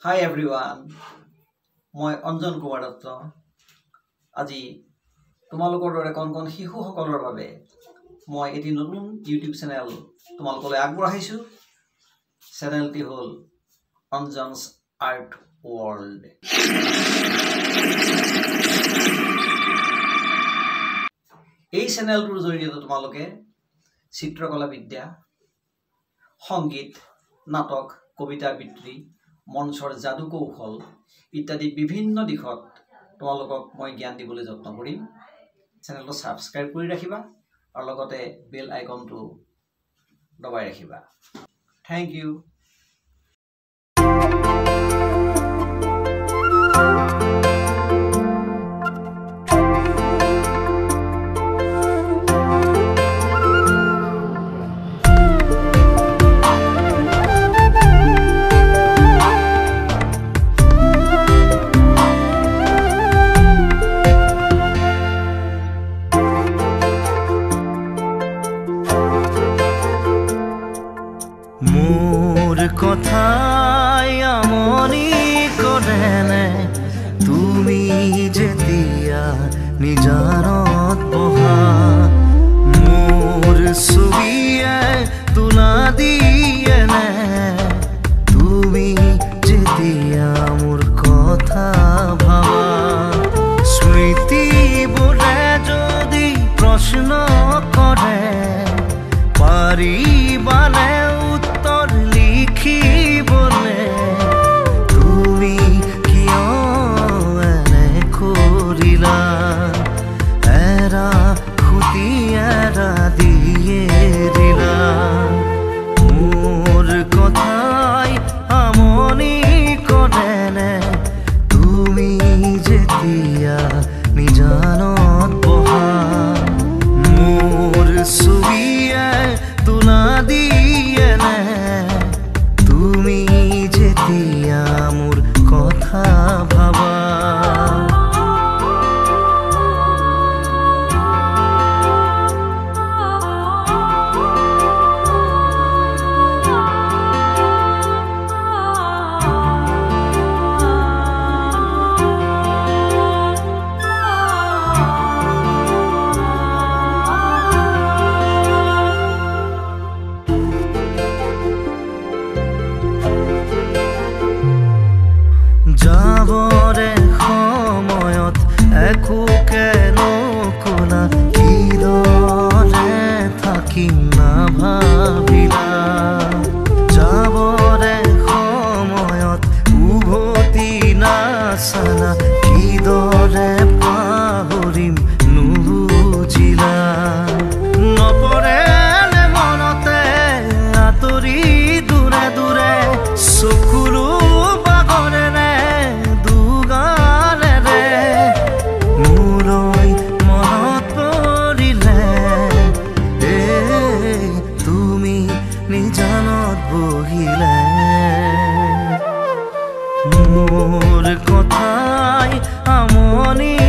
Hi everyone, মই অঞ্জন কুমাৰ দত্ত আজি তোমালোকৰ দৰে কোন শিশুসকলৰ বাবে মই এটি নতুন ইউটিউব চেনেল তোমালোকলৈ আগবঢ়াইছো চেনেলটি হ'ল অঞ্জনস আৰ্ট ওয়াৰ্ল্ড এই চেনেলটোৰ জৰিয়তে তোমালোকে চিত্ৰকলা বিদ্যা সংগীত নাটক কবিতা আবৃত্তি মঞ্চৰ যাদু কৌশল ইত্যাদি বিভিন্ন দিশত তোমালোকক মই জ্ঞান দিবলৈ যত্ন কৰিম চেনেলটো সাবস্ক্ৰাইব কৰি ৰাখিবা আৰু লগতে বেল আইকনটো দবাই ৰাখিবা থ্যাংক ইউ মোর কথাই আমনি করেনে তুমি যেতিয়া নিজানত বহা মোর ছবিয়ে তোলা দিয়ে নে তুমি যেতিয়া মোর কথা ভাবা স্মৃতি বোলে যদি প্রশ্ন করে পারিবানে উত্তর লিখি বলে তুমি কিয় এনে করিলা এরা খুঁটি এরা দিয়ে দিলা মোর কথাই আমনি করেনে তুমি যেতিয়া নিজানত বহা মোর ছবিয়ে তোলা দিয়ে নে তুমি যেতিয়া মোর কথা ভাবা যাবৰে সময়ত একোকে নকলা কিদৰে থাকিম না ভাবিলা যাবৰে সময়ত উভতি নাচালা কিদৰে পাহৰিম নুবুজিলা নপৰে মনতে আঁতৰি দূৰে দূৰে চকুলো নিজানত বহিলে মোৰ কথাই আমনি